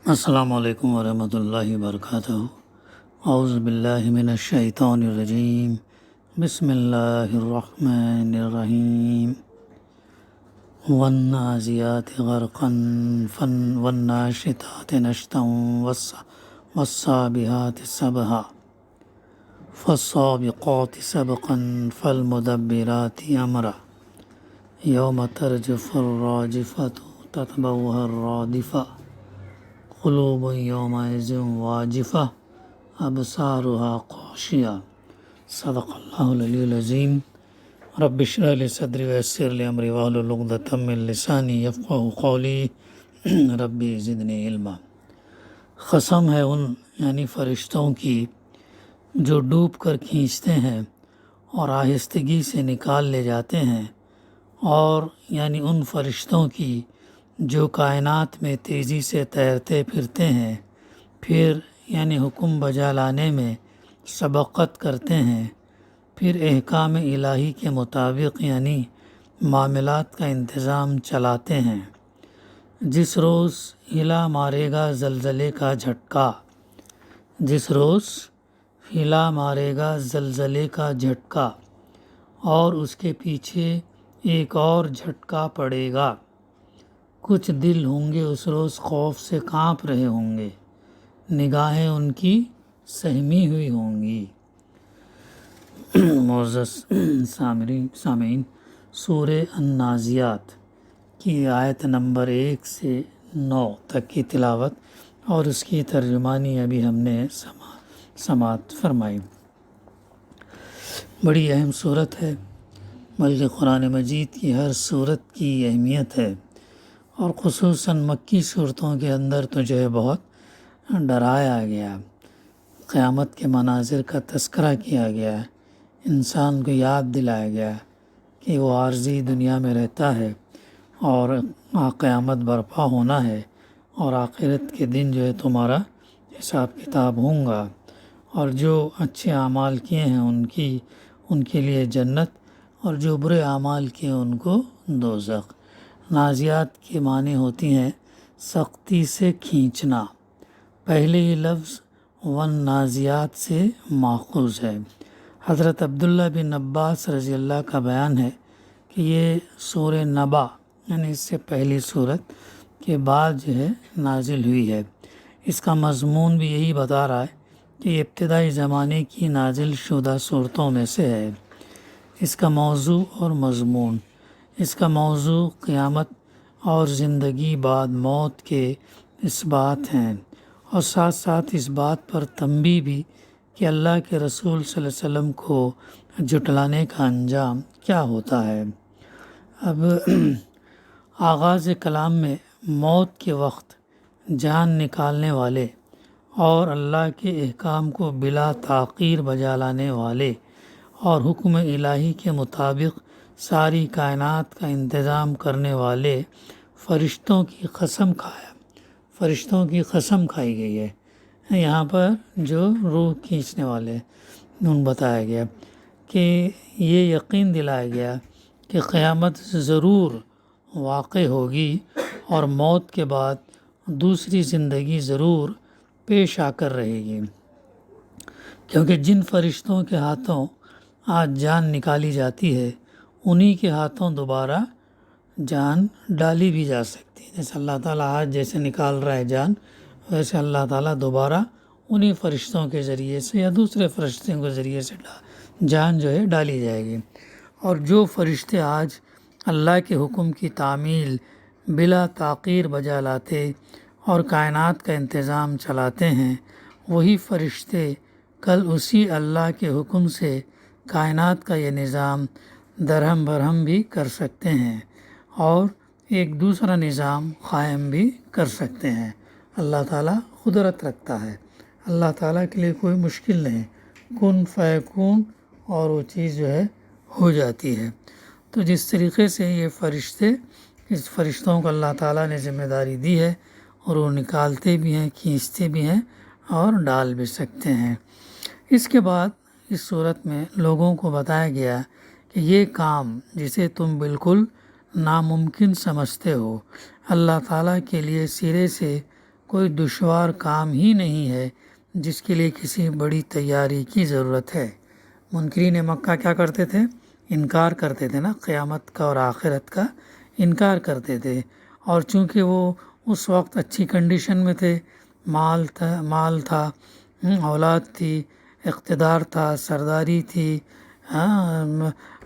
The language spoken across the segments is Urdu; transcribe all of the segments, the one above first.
السلام علیکم ورحمۃ اللہ وبرکاتہ۔ اعوذ باللہ من الشیطان الرجیم، بسم اللہ الرحمن الرحیم۔ والنازعات غرقا والناشطات نشطا والسابحات سبحا فالسابقات سبقا فالمدبرات امرا یوم ترجف الراجفۃ تتبعها الرادفہ قلوب یومئذ واجفہ ابصارها خاشعہ۔ صدق اللہ العلی العظیم۔ رب اشرح لی صدری ویسر لی امری واحلل عقدۃ من لسانی یفقہوا قولی رب زدنی علما۔ قسم ہے ان یعنی فرشتوں کی جو ڈوب کر کھینچتے ہیں اور آہستگی سے نکال لے جاتے ہیں، اور یعنی ان فرشتوں کی جو کائنات میں تیزی سے تیرتے پھرتے ہیں، پھر یعنی حکم بجا لانے میں سبقت کرتے ہیں، پھر احکام الہی کے مطابق یعنی معاملات کا انتظام چلاتے ہیں۔ جس روز ہلا مارے گا زلزلے کا جھٹکا، جس روز ہلا مارے گا زلزلے کا جھٹکا اور اس کے پیچھے ایک اور جھٹکا پڑے گا، کچھ دل ہوں گے اس روز خوف سے کانپ رہے ہوں گے، نگاہیں ان کی سہمی ہوئی ہوں گی۔ معزز سامعین، سورہ النازعات کی آیت نمبر 1 سے 9 تک کی تلاوت اور اس کی ترجمانی ابھی ہم نے سماعت فرمائی۔ بڑی اہم صورت ہے، بلکہ قرآن مجید کی ہر صورت کی اہمیت ہے، اور خصوصاً مکی صورتوں کے اندر تو بہت ڈرایا گیا، قیامت کے مناظر کا تذکرہ کیا گیا، انسان کو یاد دلایا گیا کہ وہ عارضی دنیا میں رہتا ہے اور قیامت برپا ہونا ہے، اور آخرت کے دن تمہارا حساب کتاب ہوں گا، اور جو اچھے اعمال کیے ہیں ان کے لیے جنت، اور جو برے اعمال کیے ان کو دوزخ۔ نازعات کے معنی ہوتی ہیں سختی سے کھینچنا۔ پہلے یہ لفظ والنازعات سے ماخوذ ہے۔ حضرت عبداللہ بن عباس رضی اللہ کا بیان ہے کہ یہ سورہ نبا یعنی اس سے پہلی صورت کے بعد نازل ہوئی ہے۔ اس کا مضمون بھی یہی بتا رہا ہے کہ یہ ابتدائی زمانے کی نازل شدہ صورتوں میں سے ہے۔ اس کا موضوع اور مضمون، اس کا موضوع قیامت اور زندگی بعد موت کے اس بات ہیں، اور ساتھ ساتھ اس بات پر تنبیہ بھی کہ اللہ کے رسول صلی اللہ علیہ وسلم کو جھٹلانے کا انجام کیا ہوتا ہے۔ اب آغاز کلام میں موت کے وقت جان نکالنے والے اور اللہ کے احکام کو بلا تاخیر بجا لانے والے اور حکم الہی کے مطابق ساری کائنات کا انتظام کرنے والے فرشتوں کی قسم کھائی گئی ہے۔ یہاں پر جو روح کھینچنے والے ان بتایا گیا کہ یہ یقین دلایا گیا کہ قیامت ضرور واقع ہوگی اور موت کے بعد دوسری زندگی ضرور پیش آ کر رہے گی، کیونکہ جن فرشتوں کے ہاتھوں آج جان نکالی جاتی ہے انہی کے ہاتھوں دوبارہ جان ڈالی بھی جا سکتی ہے۔ جیسے اللہ تعالیٰ آج جیسے نکال رہا ہے جان، ویسے اللہ تعالیٰ دوبارہ انہی فرشتوں کے ذریعے سے یا دوسرے فرشتوں کے ذریعے سے جان ڈالی جائے گی۔ اور جو فرشتے آج اللہ کے حکم کی تعمیل بلا تاخیر بجا لاتے اور کائنات کا انتظام چلاتے ہیں، وہی فرشتے کل اسی اللہ کے حکم سے کائنات کا یہ نظام درہم برہم بھی کر سکتے ہیں اور ایک دوسرا نظام قائم بھی کر سکتے ہیں۔ اللہ تعالیٰ قدرت رکھتا ہے، اللہ تعالیٰ کے لیے کوئی مشکل نہیں، کن فیکون، اور وہ چیز ہو جاتی ہے۔ تو جس طریقے سے یہ فرشتے، اس فرشتوں کو اللہ تعالیٰ نے ذمہ داری دی ہے، اور وہ نکالتے بھی ہیں، کھینچتے بھی ہیں اور ڈال بھی سکتے ہیں۔ اس کے بعد اس صورت میں لوگوں کو بتایا گیا کہ یہ کام جسے تم بالکل ناممکن سمجھتے ہو، اللہ تعالیٰ کے لیے سرے سے کوئی دشوار کام ہی نہیں ہے جس کے لیے کسی بڑی تیاری کی ضرورت ہے۔ منکرین مکہ کیا کرتے تھے؟ انکار کرتے تھے نا، قیامت کا اور آخرت کا انکار کرتے تھے، اور چونکہ وہ اس وقت اچھی کنڈیشن میں تھے، مال تھا، اولاد تھی، اقتدار تھا، سرداری تھی،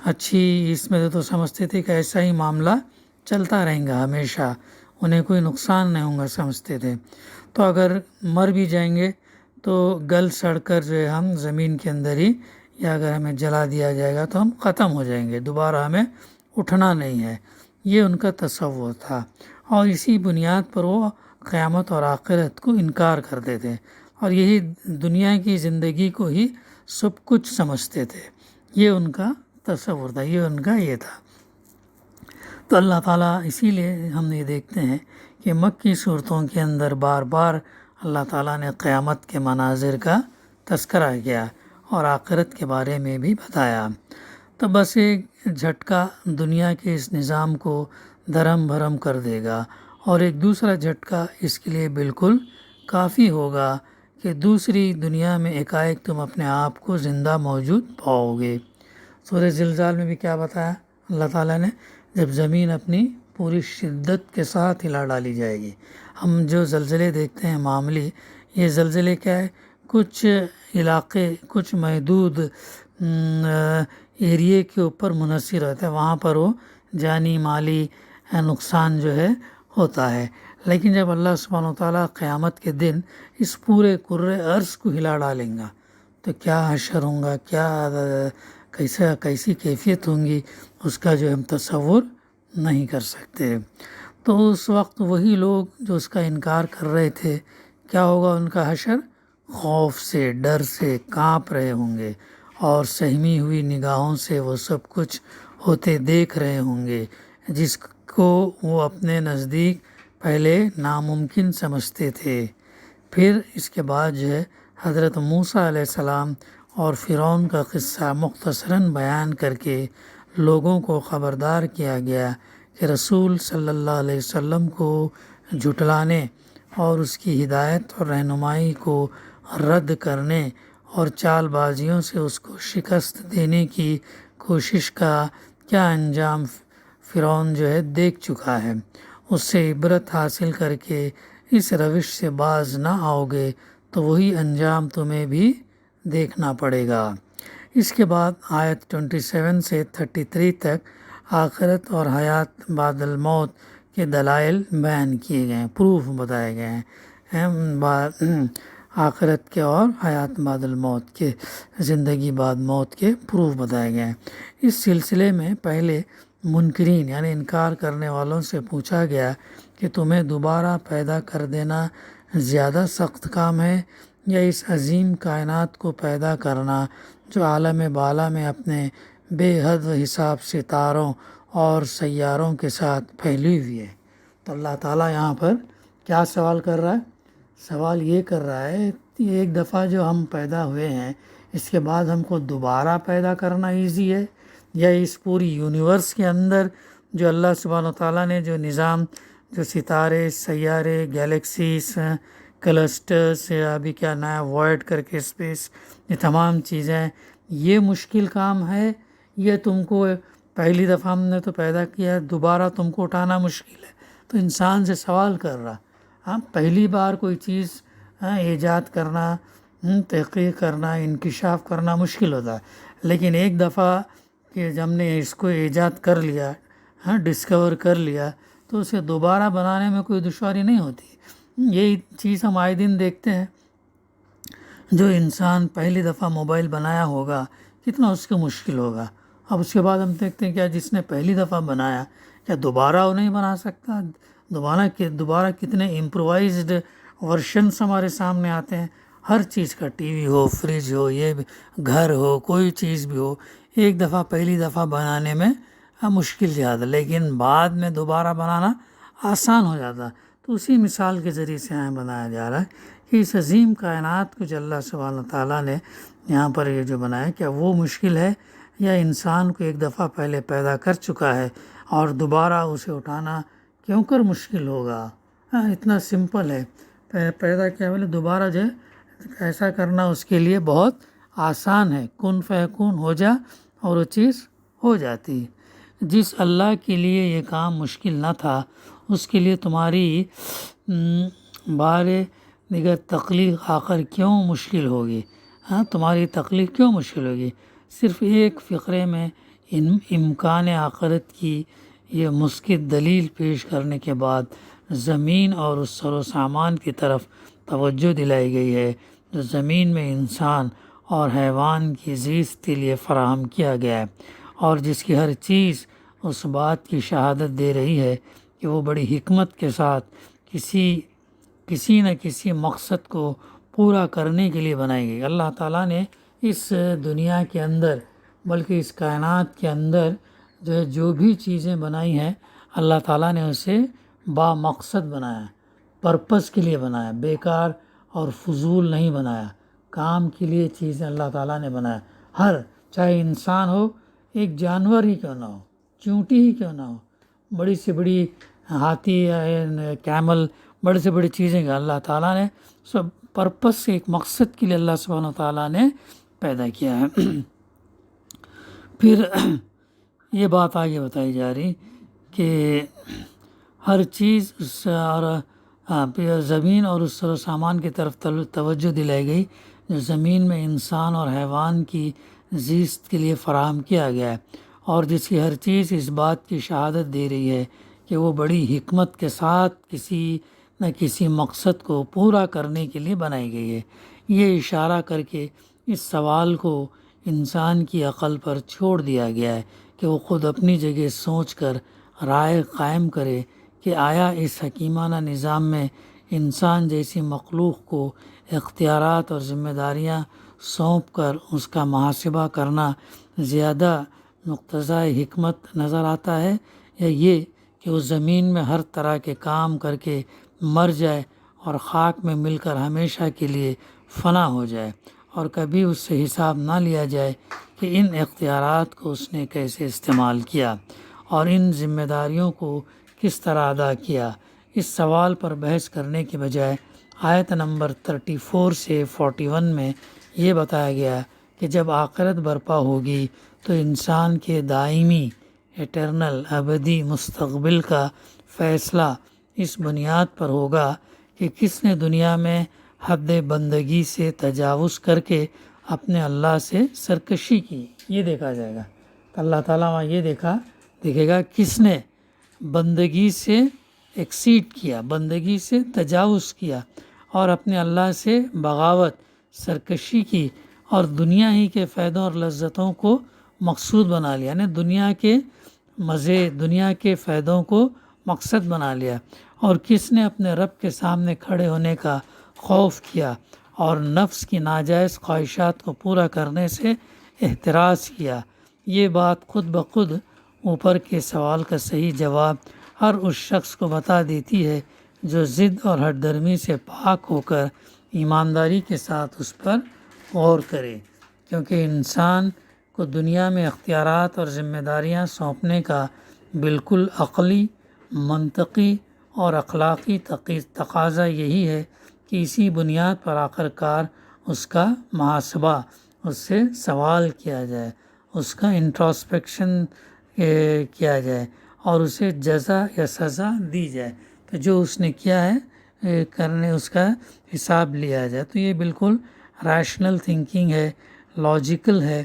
اچھی اس میں تو سمجھتے تھے کہ ایسا ہی معاملہ چلتا رہیں گا ہمیشہ، انہیں کوئی نقصان نہیں ہوگا سمجھتے تھے۔ تو اگر مر بھی جائیں گے تو گل سڑ کر جو ہے ہم زمین کے اندر ہی، یا اگر ہمیں جلا دیا جائے گا تو ہم ختم ہو جائیں گے، دوبارہ ہمیں اٹھنا نہیں ہے، یہ ان کا تصور تھا، اور اسی بنیاد پر وہ قیامت اور آخرت کو انکار کرتے تھے، اور یہی دنیا کی زندگی کو ہی سب کچھ سمجھتے تھے، یہ ان کا تصور تھا، یہ ان کا یہ تھا۔ تو اللہ تعالیٰ اسی لیے ہم یہ دیکھتے ہیں کہ مکی صورتوں کے اندر بار بار اللہ تعالیٰ نے قیامت کے مناظر کا تذکرہ کیا اور آخرت کے بارے میں بھی بتایا۔ تو بس ایک جھٹکا دنیا کے اس نظام کو دھرم بھرم کر دے گا، اور ایک دوسرا جھٹکا اس کے لیے بالکل کافی ہوگا کہ دوسری دنیا میں ایک تم اپنے آپ کو زندہ موجود پاؤ گے۔ سورہ زلزال میں بھی کیا بتایا اللہ تعالیٰ نے؟ جب زمین اپنی پوری شدت کے ساتھ ہلا ڈالی جائے گی۔ ہم جو زلزلے دیکھتے ہیں معمولی، یہ زلزلے کیا ہے؟ کچھ علاقے، کچھ محدود ایریے کے اوپر منحصر ہوتا ہے، وہاں پر وہ جانی مالی نقصان جو ہے ہوتا ہے، لیکن جب اللہ سبحانہ وتعالیٰ قیامت کے دن اس پورے کرۂ ارض کو ہلا ڈالیں گا تو کیا حشر ہوں گا، کیسی کیفیت ہوں گی، اس کا جو ہم تصور نہیں کر سکتے۔ تو اس وقت وہی لوگ جو اس کا انکار کر رہے تھے، کیا ہوگا ان کا حشر؟ خوف سے، ڈر سے کانپ رہے ہوں گے، اور سہمی ہوئی نگاہوں سے وہ سب کچھ ہوتے دیکھ رہے ہوں گے جس کو وہ اپنے نزدیک پہلے ناممکن سمجھتے تھے۔ پھر اس کے بعد جو ہے حضرت موسیٰ علیہ السلام اور فرعون کا قصہ مختصراً بیان کر کے لوگوں کو خبردار کیا گیا کہ رسول صلی اللہ علیہ وسلم کو جھٹلانے اور اس کی ہدایت اور رہنمائی کو رد کرنے اور چال بازیوں سے اس کو شکست دینے کی کوشش کا کیا انجام فرعون جو ہے دیکھ چکا ہے۔ اس سے عبرت حاصل کر کے اس روش سے باز نہ آؤ گے تو وہی انجام تمہیں بھی دیکھنا پڑے گا۔ اس کے بعد آیت 27 سے 33 تک آخرت اور حیات بعد الموت کے دلائل بیان کیے گئے ہیں، پروف بتائے گئے ہیں، آخرت کے اور حیات بعد الموت کے، زندگی بعد موت کے پروف بتائے گئے ہیں۔ اس سلسلے میں پہلے منکرین یعنی انکار کرنے والوں سے پوچھا گیا کہ تمہیں دوبارہ پیدا کر دینا زیادہ سخت کام ہے یا اس عظیم کائنات کو پیدا کرنا جو عالم بالا میں اپنے بے حد و حساب ستاروں اور سیاروں کے ساتھ پھیلی ہوئی ہے۔ تو اللہ تعالیٰ یہاں پر کیا سوال کر رہا ہے؟ سوال یہ کر رہا ہے کہ ایک دفعہ جو ہم پیدا ہوئے ہیں اس کے بعد ہم کو دوبارہ پیدا کرنا ایزی ہے، یا اس پوری یونیورس کے اندر جو اللہ سبحانہ وتعالیٰ نے جو نظام، جو ستارے، سیارے، گیلیکسیز، کلسٹرز، یا ابھی کیا نیا وائڈ کر کے اسپیس، یہ تمام چیزیں، یہ مشکل کام ہے، یہ تم کو پہلی دفعہ ہم نے تو پیدا کیا، دوبارہ تم کو اٹھانا مشکل ہے؟ تو انسان سے سوال کر رہا، پہلی بار کوئی چیز ایجاد کرنا، تحقیق کرنا، انکشاف کرنا مشکل ہوتا ہے، لیکن ایک دفعہ کہ جب ہم نے اس کو ایجاد کر لیا، ڈسکور کر لیا، تو اسے دوبارہ بنانے میں کوئی دشواری نہیں ہوتی۔ یہی چیز ہم آئے دن دیکھتے ہیں، جو انسان پہلی دفعہ موبائل بنایا ہوگا کتنا اس کو مشکل ہوگا، اب اس کے بعد ہم دیکھتے ہیں کیا جس نے پہلی دفعہ بنایا کیا دوبارہ وہ نہیں بنا سکتا؟ دوبارہ کتنے امپرووائزڈ ورشنس ہمارے سامنے آتے ہیں، ہر چیز کا، ٹی وی ہو، فریج ہو، یہ گھر ہو، کوئی چیز بھی ہو، ایک دفعہ پہلی دفعہ بنانے میں مشکل زیادہ، لیکن بعد میں دوبارہ بنانا آسان ہو جاتا۔ تو اسی مثال کے ذریعے سے یہاں بنایا جا رہا ہے کہ اس عظیم کائنات کو جو اللہ سبحانہ تعالیٰ نے یہاں پر یہ جو بنایا، کیا وہ مشکل ہے، یا انسان کو ایک دفعہ پہلے پیدا کر چکا ہے اور دوبارہ اسے اٹھانا کیوں کر مشکل ہوگا؟ اتنا سمپل ہے۔ پیدا کیا بولے دوبارہ جو ہے ایسا کرنا اس کے لیے بہت آسان ہے، کن فیکون ہو جا اور وہ چیز ہو جاتی ہے۔ جس اللہ کے لیے یہ کام مشکل نہ تھا اس کے لیے تمہاری بار دیگر تخلیق آخر کیوں مشکل ہوگی؟ ہاں، تمہاری تخلیق کیوں مشکل ہوگی؟ صرف ایک فقرے میں امکان آخرت کی یہ مسکت دلیل پیش کرنے کے بعد زمین اور اس سر و سامان کی طرف توجہ دلائی گئی ہے جو زمین میں انسان اور حیوان کی زیست کے لیے فراہم کیا گیا ہے، اور جس کی ہر چیز اس بات کی شہادت دے رہی ہے کہ وہ بڑی حکمت کے ساتھ کسی نہ کسی مقصد کو پورا کرنے کے لیے بنائی گئی۔ اللہ تعالیٰ نے اس دنیا کے اندر بلکہ اس کائنات کے اندر جو بھی چیزیں بنائی ہیں اللہ تعالیٰ نے اسے با مقصد بنایا، پرپس کے لیے بنایا، بیکار اور فضول نہیں بنایا، کام کے لیے چیزیں اللہ تعالیٰ نے بنایا۔ چاہے انسان ہو، ایک جانور ہی کیوں نہ ہو، چونٹی ہی کیوں نہ ہو، بڑی سے بڑی ہاتھی کیمل، بڑی سے بڑی چیزیں کہ اللہ تعالیٰ نے سب پرپس سے ایک مقصد کے لیے اللہ سبحانہ تعالیٰ نے پیدا کیا ہے۔ پھر یہ بات آگے بتائی جا رہی کہ ہر چیز اور زمین اور اس سر و سامان کی طرف توجہ دلائی گئی جو زمین میں انسان اور حیوان کی زیست کے لیے فراہم کیا گیا ہے، اور جس کی ہر چیز اس بات کی شہادت دے رہی ہے کہ وہ بڑی حکمت کے ساتھ کسی نہ کسی مقصد کو پورا کرنے کے لیے بنائی گئی ہے۔ یہ اشارہ کر کے اس سوال کو انسان کی عقل پر چھوڑ دیا گیا ہے کہ وہ خود اپنی جگہ سوچ کر رائے قائم کرے کہ آیا اس حکیمانہ نظام میں انسان جیسی مخلوق کو اختیارات اور ذمہ داریاں سونپ کر اس کا محاسبہ کرنا زیادہ مقتضائے حکمت نظر آتا ہے، یا یہ کہ وہ زمین میں ہر طرح کے کام کر کے مر جائے اور خاک میں مل کر ہمیشہ کے لیے فنا ہو جائے، اور کبھی اس سے حساب نہ لیا جائے کہ ان اختیارات کو اس نے کیسے استعمال کیا اور ان ذمہ داریوں کو کس طرح ادا کیا۔ اس سوال پر بحث کرنے کے بجائے آیت نمبر 34 سے 41 میں یہ بتایا گیا کہ جب آخرت برپا ہوگی تو انسان کے دائمی ایٹرنل ابدی مستقبل کا فیصلہ اس بنیاد پر ہوگا کہ کس نے دنیا میں حد بندگی سے تجاوز کر کے اپنے اللہ سے سرکشی کی، یہ دیکھا جائے گا۔ تو اللہ تعالیٰ وہاں یہ دیکھے گا کس نے بندگی سے ایکسیڈ کیا، بندگی سے تجاوز کیا اور اپنے اللہ سے بغاوت، سرکشی کی، اور دنیا ہی کے فائدوں اور لذتوں کو مقصود بنا لیا، یعنی دنیا کے مزے، دنیا کے فائدوں کو مقصد بنا لیا، اور کس نے اپنے رب کے سامنے کھڑے ہونے کا خوف کیا اور نفس کی ناجائز خواہشات کو پورا کرنے سے احتراز کیا۔ یہ بات خود بخود اوپر کے سوال کا صحیح جواب ہر اس شخص کو بتا دیتی ہے جو ضد اور ہٹ درمی سے پاک ہو کر ایمانداری کے ساتھ اس پر غور کرے، کیونکہ انسان کو دنیا میں اختیارات اور ذمہ داریاں سونپنے کا بالکل عقلی، منطقی اور اخلاقی تقاضا یہی ہے کہ اسی بنیاد پر آخر کار اس کا محاسبہ، اس سے سوال کیا جائے، اس کا انٹراسپیکشن کیا جائے اور اسے جزا یا سزا دی جائے، تو جو اس نے کیا ہے کرنے اس کا حساب لیا جائے۔ تو یہ بالکل ریشنل تھنکنگ ہے، لاجیکل ہے،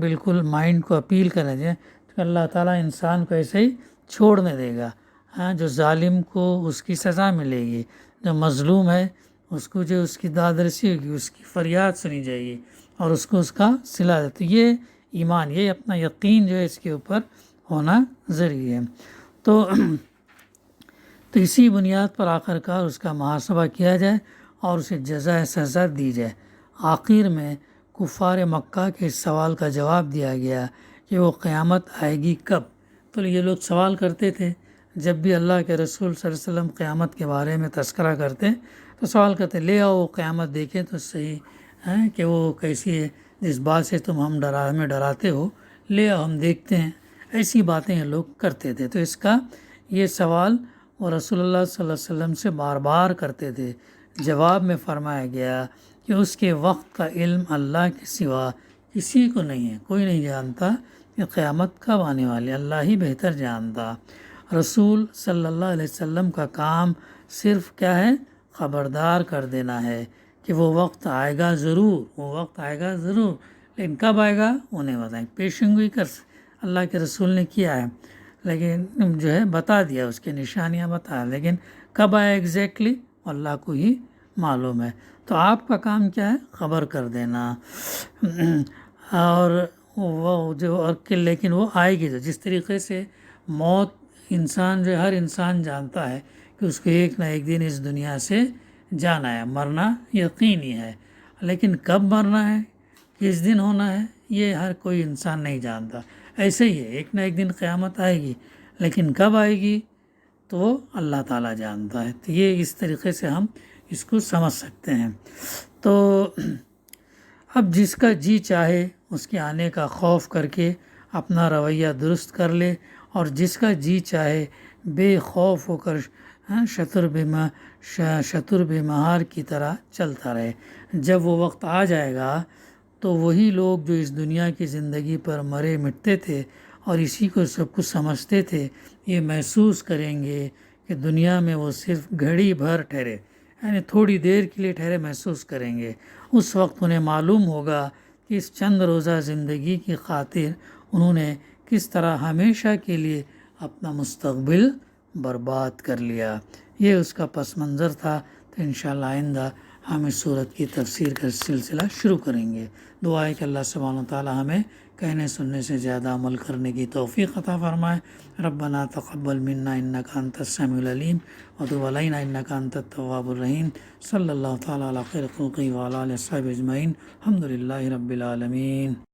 بالکل مائنڈ کو اپیل کرنا جائے تو اللہ تعالیٰ انسان کو ایسے ہی چھوڑنے دے گا۔ جو ظالم کو اس کی سزا ملے گی، جو مظلوم ہے اس کو جو اس کی دادرسی ہوگی، اس کی فریاد سنی جائے گی اور اس کو اس کا صلہ دے۔ تو یہ ایمان، یہ اپنا یقین جو ہے اس کے اوپر ہونا ضروری ہے۔ تو اسی بنیاد پر آخر کار اس کا محاسبہ کیا جائے اور اسے جزا سزا دی جائے۔ آخر میں کفار مکہ کے اس سوال کا جواب دیا گیا کہ وہ قیامت آئے گی کب؟ تو یہ لوگ سوال کرتے تھے، جب بھی اللہ کے رسول صلی اللہ علیہ وسلم قیامت کے بارے میں تذکرہ کرتے تو سوال کرتے لے آؤ قیامت دیکھیں تو صحیح ہے کہ وہ کیسی ہے، جس بات سے تم ہمیں ڈراتے ہو لے آؤ ہم دیکھتے ہیں۔ ایسی باتیں یہ لوگ کرتے تھے، تو اس کا یہ سوال وہ رسول اللہ صلی اللہ علیہ وسلم سے بار بار کرتے تھے، جواب میں فرمایا گیا کہ اس کے وقت کا علم اللہ کے سوا کسی کو نہیں ہے، کوئی نہیں جانتا کہ قیامت کب آنے والی، اللہ ہی بہتر جانتا۔ رسول صلی اللہ علیہ وسلم کا کام صرف کیا ہے؟ خبردار کر دینا ہے کہ وہ وقت آئے گا ضرور، وہ وقت آئے گا ضرور، لیکن کب آئے گا وہ نہیں بتائیں۔ پیشن گوئی اللہ کے رسول نے کیا ہے، لیکن جو ہے بتا دیا، اس کی نشانیاں بتایا، لیکن کب آیا ایگزیکٹلی اللہ کو ہی معلوم ہے۔ تو آپ کا کام کیا ہے؟ خبر کر دینا۔ اور وہ جو لیکن وہ آئے گی، جس طریقے سے موت انسان جو ہر انسان جانتا ہے کہ اس کو ایک نہ ایک دن اس دنیا سے جانا ہے، مرنا یقینی ہے، لیکن کب مرنا ہے، کس دن ہونا ہے، یہ ہر کوئی انسان نہیں جانتا۔ ایسے ہی ہے، ایک نہ ایک دن قیامت آئے گی، لیکن کب آئے گی تو وہ اللہ تعالیٰ جانتا ہے۔ تو یہ اس طریقے سے ہم اس کو سمجھ سکتے ہیں۔ تو اب جس کا جی چاہے اس کے آنے کا خوف کر کے اپنا رویہ درست کر لے، اور جس کا جی چاہے بے خوف ہو کر شتر بے مہار کی طرح چلتا رہے۔ جب وہ وقت آ جائے گا تو وہی لوگ جو اس دنیا کی زندگی پر مرے مٹتے تھے اور اسی کو سب کچھ سمجھتے تھے، یہ محسوس کریں گے کہ دنیا میں وہ صرف گھڑی بھر ٹھہرے، یعنی تھوڑی دیر کے لیے ٹھہرے محسوس کریں گے۔ اس وقت انہیں معلوم ہوگا کہ اس چند روزہ زندگی کی خاطر انہوں نے کس طرح ہمیشہ کے لیے اپنا مستقبل برباد کر لیا۔ یہ اس کا پس منظر تھا۔ تو انشاءاللہ آئندہ ہم اس سورت کی تفسیر کا سلسلہ شروع کریں گے۔ دعا ہے کہ اللہ سبحانہ وتعالی ہمیں کہنے سننے سے زیادہ عمل کرنے کی توفیق عطا فرمائے۔ ربنا تقبل منا انک انت السمیع العلیم وتب علینا انک انت التواب الرحیم۔ صلی اللہ تعالی علی خیر خلقہ وعلی آلہ وصحبہ اجمعین۔ الحمد للہ رب العالمین۔